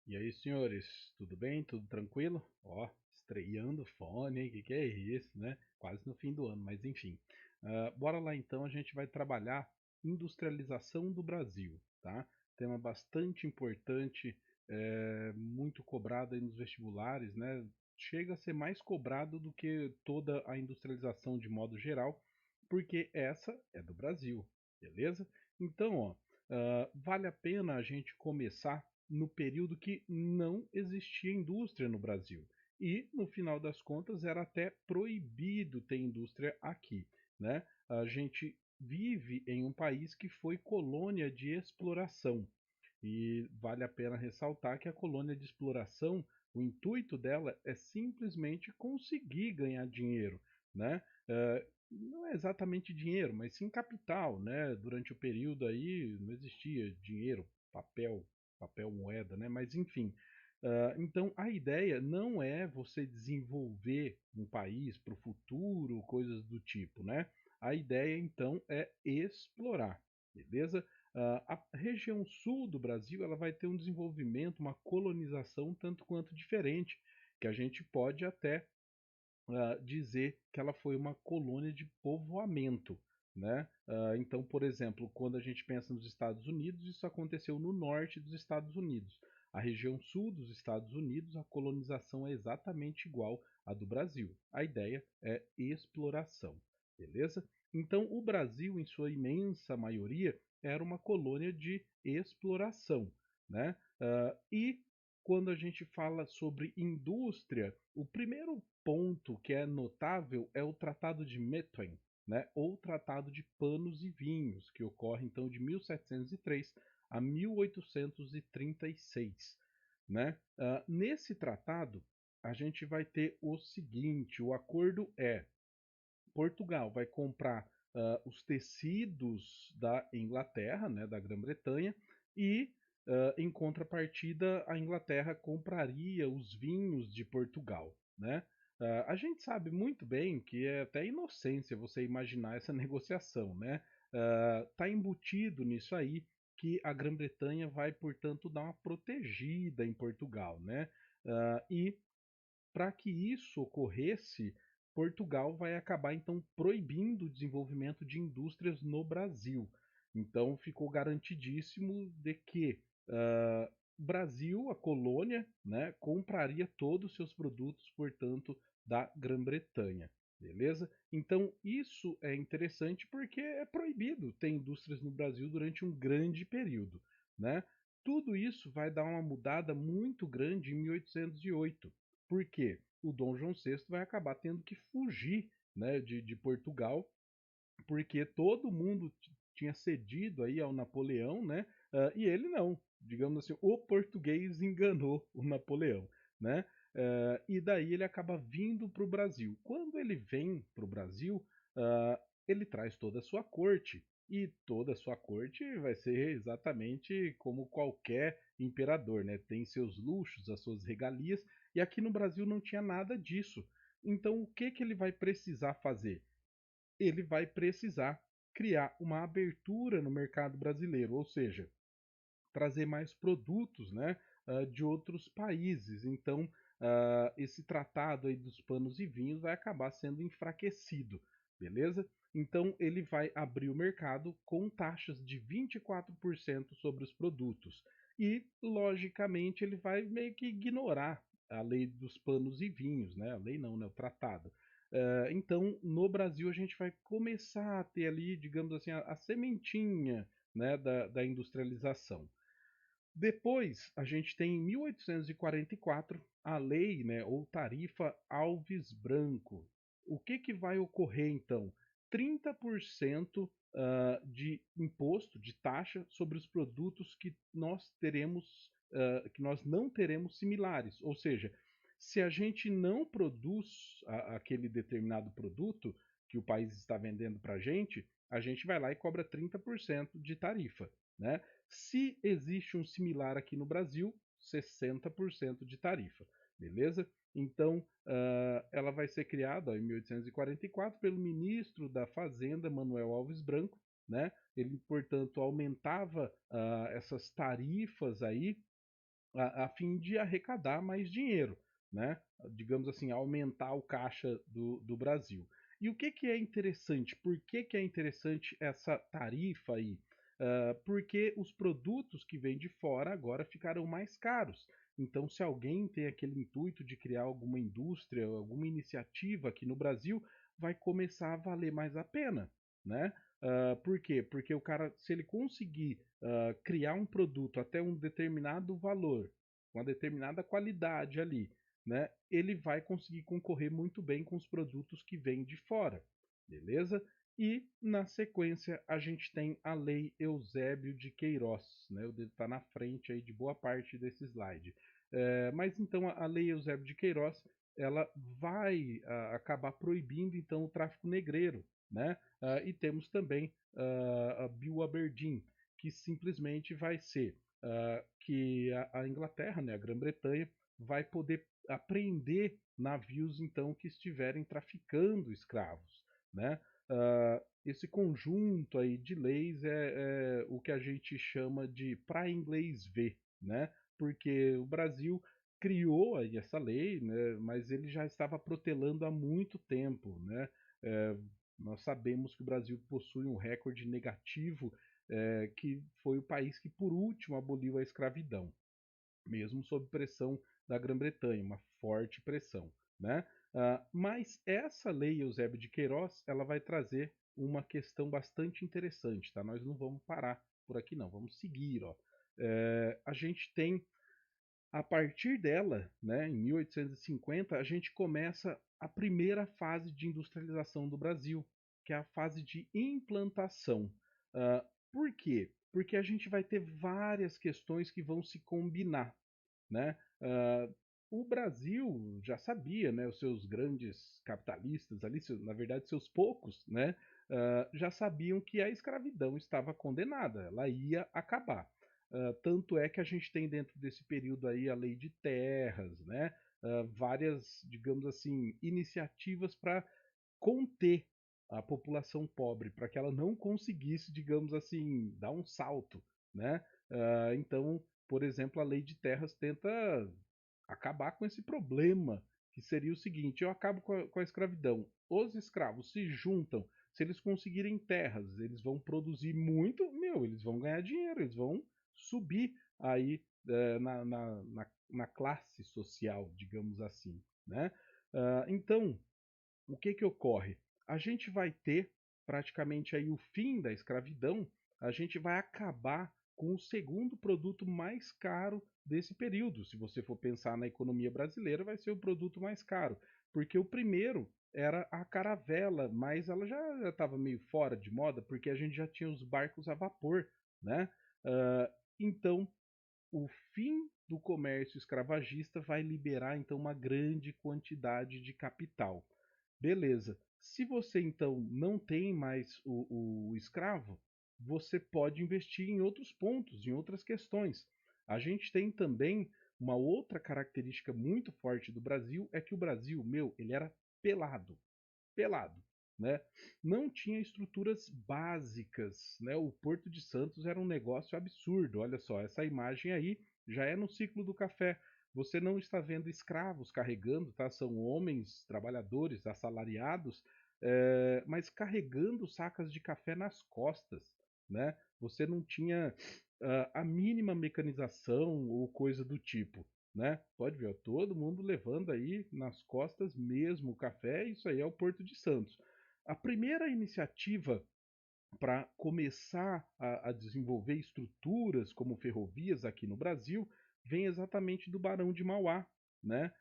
E aí, senhores, tudo bem? Tudo tranquilo? Ó, estreando o fone, hein? Que é isso, né? Quase no fim do ano, mas enfim. Bora lá então, a gente vai trabalhar industrialização do Brasil, tá? Tema bastante importante, muito cobrado aí nos vestibulares, né? Chega a ser mais cobrado do que toda a industrialização de modo geral, porque essa é do Brasil, beleza? Então, ó, vale a pena a gente começar no período que não existia indústria no Brasil. E, no final das contas, era até proibido ter indústria aqui. Né? A gente vive em um país que foi colônia de exploração. E vale a pena ressaltar que a colônia de exploração, o intuito dela é simplesmente conseguir ganhar dinheiro. Né? Não é exatamente dinheiro, mas sim capital. Né? Durante o período aí não existia dinheiro, papel moeda, né? Mas enfim. Então a ideia não é você desenvolver um país para o futuro, coisas do tipo, né? A ideia então é explorar, beleza? A região sul do Brasil ela vai ter um desenvolvimento, uma colonização tanto quanto diferente, que a gente pode até dizer que ela foi uma colônia de povoamento. Né? Então, por exemplo, quando a gente pensa nos Estados Unidos, isso aconteceu no norte dos Estados Unidos. A região sul dos Estados Unidos, a colonização é exatamente igual à do Brasil. A ideia é exploração, beleza? Então, o Brasil, em sua imensa maioria, era uma colônia de exploração. Né? E quando a gente fala sobre indústria, o primeiro ponto que é notável é o Tratado de Methuen, né, ou Tratado de Panos e Vinhos, que ocorre então de 1703 a 1836. Né? Nesse tratado, a gente vai ter o seguinte: o acordo é Portugal vai comprar os tecidos da Inglaterra, né, da Grã-Bretanha, e em contrapartida a Inglaterra compraria os vinhos de Portugal. Né? A gente sabe muito bem que é até inocência você imaginar essa negociação. Né? Tá embutido nisso aí que a Grã-Bretanha vai, portanto, dar uma protegida em Portugal. Né? E para que isso ocorresse, Portugal vai acabar então proibindo o desenvolvimento de indústrias no Brasil. Então ficou garantidíssimo de que o Brasil, a colônia, né, compraria todos os seus produtos, portanto, da Grã-Bretanha. Beleza? Então isso é interessante porque é proibido ter indústrias no Brasil durante um grande período. Né? Tudo isso vai dar uma mudada muito grande em 1808. Por quê? O Dom João VI vai acabar tendo que fugir, né, de Portugal, porque todo mundo tinha cedido aí ao Napoleão, né? E ele não. Digamos assim, o português enganou o Napoleão, né? E daí ele acaba vindo para o Brasil. Quando ele vem para o Brasil, ele traz toda a sua corte. E toda a sua corte vai ser exatamente como qualquer imperador, né? Tem seus luxos, as suas regalias, e aqui no Brasil não tinha nada disso. Então o que ele vai precisar fazer? Ele vai precisar criar uma abertura no mercado brasileiro, ou seja, trazer mais produtos, né, de outros países. Então, esse tratado aí dos panos e vinhos vai acabar sendo enfraquecido, beleza? Então, ele vai abrir o mercado com taxas de 24% sobre os produtos. E, logicamente, ele vai meio que ignorar a lei dos panos e vinhos, né? A lei não, né? O tratado. Então, no Brasil, a gente vai começar a ter ali, digamos assim, a sementinha, né, da industrialização. Depois, a gente tem em 1844 a lei, né, ou tarifa Alves Branco. O que vai ocorrer então? 30% de imposto, de taxa sobre os produtos que nós teremos, que nós não teremos similares. Ou seja, se a gente não produz aquele determinado produto que o país está vendendo para a gente vai lá e cobra 30% de tarifa. Né? Se existe um similar aqui no Brasil, 60% de tarifa, beleza? Então, ela vai ser criada em 1844 pelo ministro da Fazenda, Manuel Alves Branco, né? Ele, portanto, aumentava essas tarifas aí a fim de arrecadar mais dinheiro, né? Digamos assim, aumentar o caixa do Brasil. E o que é interessante? Por que é interessante essa tarifa aí? Porque os produtos que vêm de fora agora ficarão mais caros. Então, se alguém tem aquele intuito de criar alguma indústria, alguma iniciativa aqui no Brasil, vai começar a valer mais a pena, né? Por quê? Porque o cara, se ele conseguir criar um produto até um determinado valor, uma determinada qualidade ali, né, ele vai conseguir concorrer muito bem com os produtos que vêm de fora, beleza? E na sequência a gente tem a Lei Eusébio de Queiroz, né? Eu devo estar na frente aí de boa parte desse slide. Mas então a Lei Eusébio de Queiroz ela vai acabar proibindo então o tráfico negreiro, né? E temos também a Bill Aberdeen, que simplesmente vai ser que a Inglaterra, né, a Grã-Bretanha, vai poder apreender navios então que estiverem traficando escravos, né? Esse conjunto aí de leis é o que a gente chama de para inglês ver, né? Porque o Brasil criou aí essa lei, né? Mas ele já estava protelando há muito tempo, né? É, nós sabemos que o Brasil possui um recorde negativo, que foi o país que por último aboliu a escravidão, mesmo sob pressão da Grã-Bretanha, uma forte pressão, né? Mas essa lei Eusébio de Queiroz, ela vai trazer uma questão bastante interessante, tá? Nós não vamos parar por aqui não, vamos seguir, ó. A gente tem a partir dela, né, em 1850, a gente começa a primeira fase de industrialização do Brasil, que é a fase de implantação. Por quê? Porque a gente vai ter várias questões que vão se combinar, né? O Brasil já sabia, né, os seus grandes capitalistas ali, na verdade seus poucos, né, já sabiam que a escravidão estava condenada, ela ia acabar. Tanto é que a gente tem dentro desse período aí a lei de terras, né, várias, digamos assim, iniciativas para conter a população pobre, para que ela não conseguisse, digamos assim, dar um salto, né? Então, por exemplo, a lei de terras tenta acabar com esse problema, que seria o seguinte: eu acabo com a escravidão. Os escravos se juntam, se eles conseguirem terras, eles vão produzir muito, meu, eles vão ganhar dinheiro, eles vão subir aí na classe social, digamos assim, né? Então, o que ocorre? A gente vai ter praticamente aí o fim da escravidão, a gente vai acabar com o segundo produto mais caro desse período. Se você for pensar na economia brasileira, vai ser o produto mais caro, porque o primeiro era a caravela, mas ela já estava meio fora de moda, porque a gente já tinha os barcos a vapor, né? Então, o fim do comércio escravagista vai liberar então uma grande quantidade de capital. Beleza. Se você então não tem mais o escravo, você pode investir em outros pontos, em outras questões. A gente tem também uma outra característica muito forte do Brasil, é que o Brasil, meu, ele era pelado, pelado, né? Não tinha estruturas básicas, né? O Porto de Santos era um negócio absurdo. Olha só, essa imagem aí já é no ciclo do café. Você não está vendo escravos carregando, tá? São homens, trabalhadores, assalariados, mas carregando sacas de café nas costas, né? Você não tinha a mínima mecanização ou coisa do tipo, né? Pode ver, ó, todo mundo levando aí nas costas mesmo o café, isso aí é o Porto de Santos. A primeira iniciativa para começar a desenvolver estruturas como ferrovias aqui no Brasil vem exatamente do Barão de Mauá, né?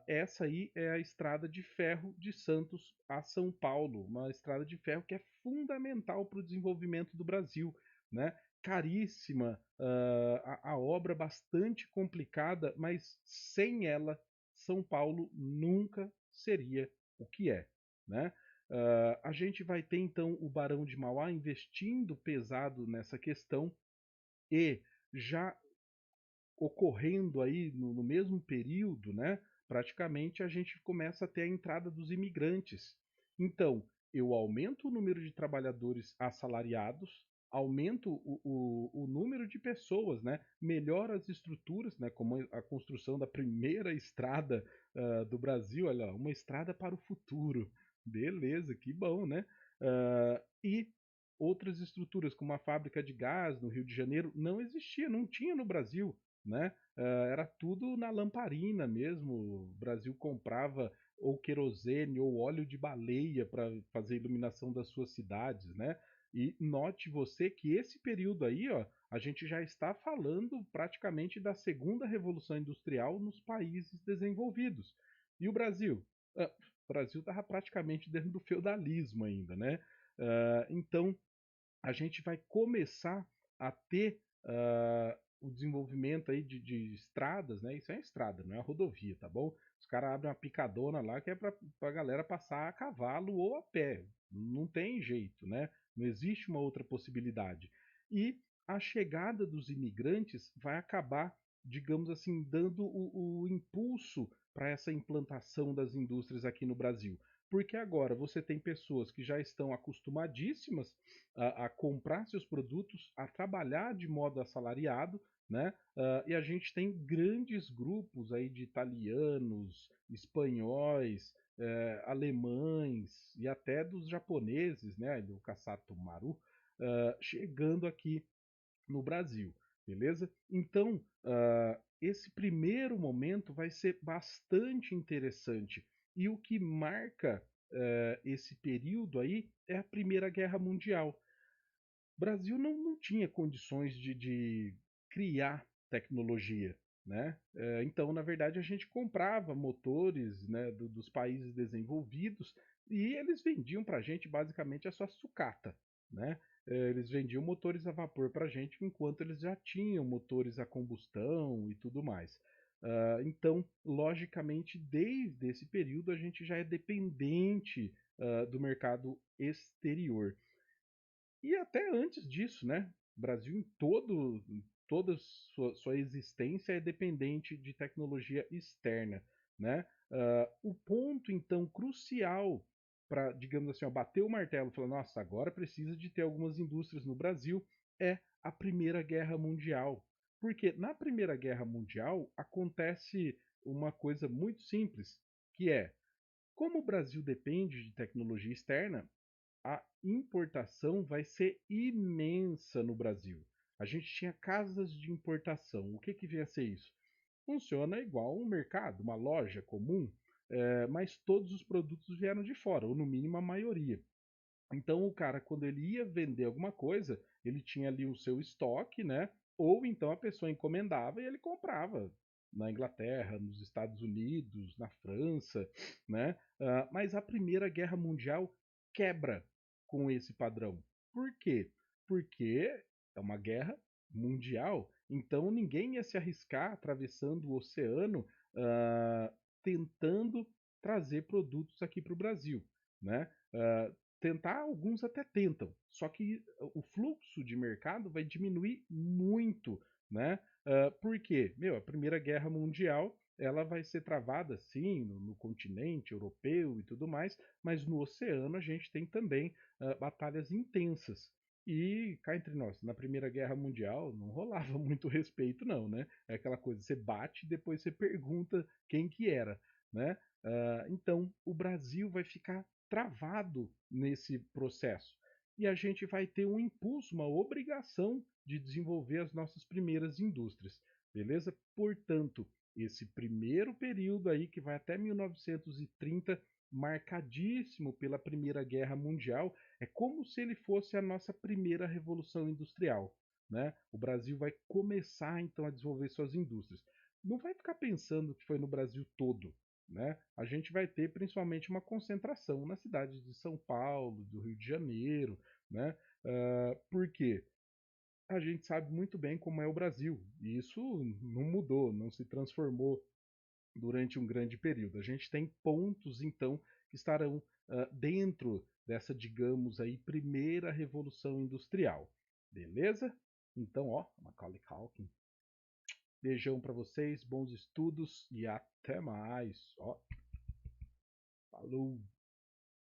Essa aí é a estrada de ferro de Santos a São Paulo, uma estrada de ferro que é fundamental para o desenvolvimento do Brasil, né? Caríssima, a obra bastante complicada, mas sem ela São Paulo nunca seria o que é, né? A gente vai ter então o Barão de Mauá investindo pesado nessa questão e já ocorrendo aí no mesmo período, né? Praticamente a gente começa a ter a entrada dos imigrantes. Então, eu aumento o número de trabalhadores assalariados, aumenta o número de pessoas, né? Melhora as estruturas, né? Como a construção da primeira estrada do Brasil, olha, uma estrada para o futuro. Beleza, que bom, né? E outras estruturas, como a fábrica de gás no Rio de Janeiro, não existia, não tinha no Brasil, né? Era tudo na lamparina mesmo. O Brasil comprava ou querosene ou óleo de baleia para fazer a iluminação das suas cidades, né? E note você que esse período aí, ó, a gente já está falando praticamente da segunda revolução industrial nos países desenvolvidos. E o Brasil? O Brasil estava praticamente dentro do feudalismo ainda, né? Então, a gente vai começar a ter o desenvolvimento aí de estradas, né? Isso é estrada, não é rodovia, tá bom? Os caras abrem uma picadona lá que é para a galera passar a cavalo ou a pé. Não tem jeito, né? Não existe uma outra possibilidade. E a chegada dos imigrantes vai acabar, digamos assim, dando o impulso para essa implantação das indústrias aqui no Brasil. Porque agora você tem pessoas que já estão acostumadíssimas a comprar seus produtos, a trabalhar de modo assalariado, né? E a gente tem grandes grupos aí de italianos, espanhóis, alemães e até dos japoneses, né? Do Kassato Maru, chegando aqui no Brasil, beleza? Então, esse primeiro momento vai ser bastante interessante. E o que marca esse período aí é a Primeira Guerra Mundial. O Brasil não tinha condições de criar tecnologia, né? Então, na verdade, a gente comprava motores, né, dos países desenvolvidos e eles vendiam para a gente basicamente a sua sucata, né? Eles vendiam motores a vapor para a gente enquanto eles já tinham motores a combustão e tudo mais. Então, logicamente, desde esse período a gente já é dependente do mercado exterior. E até antes disso, né? O Brasil toda sua existência é dependente de tecnologia externa, né? O ponto então crucial para, digamos assim, ó, bater o martelo e falar, nossa, agora precisa de ter algumas indústrias no Brasil é a Primeira Guerra Mundial. Porque na Primeira Guerra Mundial acontece uma coisa muito simples, que é, como o Brasil depende de tecnologia externa, a importação vai ser imensa no Brasil. A gente tinha casas de importação. O que, que vem a ser isso? Funciona igual um mercado, uma loja comum, mas todos os produtos vieram de fora, ou no mínimo a maioria. Então o cara, quando ele ia vender alguma coisa, ele tinha ali o seu estoque, né? Ou então a pessoa encomendava e ele comprava na Inglaterra, nos Estados Unidos, na França, né? Mas a Primeira Guerra Mundial quebra com esse padrão. Por quê? Porque é uma guerra mundial, então ninguém ia se arriscar atravessando o oceano tentando trazer produtos aqui para o Brasil, né? Tentar, alguns até tentam, só que o fluxo de mercado vai diminuir muito, né? Por quê? Meu, a Primeira Guerra Mundial ela vai ser travada, sim, no continente europeu e tudo mais, mas no oceano a gente tem também batalhas intensas. E cá entre nós, na Primeira Guerra Mundial não rolava muito respeito, não, né? É aquela coisa, você bate e depois você pergunta quem que era, né? Então, o Brasil vai ficar travado nesse processo. E a gente vai ter um impulso, uma obrigação de desenvolver as nossas primeiras indústrias, beleza? Portanto, esse primeiro período aí, que vai até 1930, marcadíssimo pela Primeira Guerra Mundial, é como se ele fosse a nossa primeira revolução industrial, né? O Brasil vai começar então a desenvolver suas indústrias. Não vai ficar pensando que foi no Brasil todo, né? A gente vai ter principalmente uma concentração nas cidades de São Paulo, do Rio de Janeiro, né? Por quê? A gente sabe muito bem como é o Brasil, e isso não mudou, não se transformou durante um grande período. A gente tem pontos, então, que estarão dentro dessa, digamos aí, primeira revolução industrial. Beleza? Então, ó, Macaulay Culkin. Beijão para vocês, bons estudos e até mais. Ó, falou!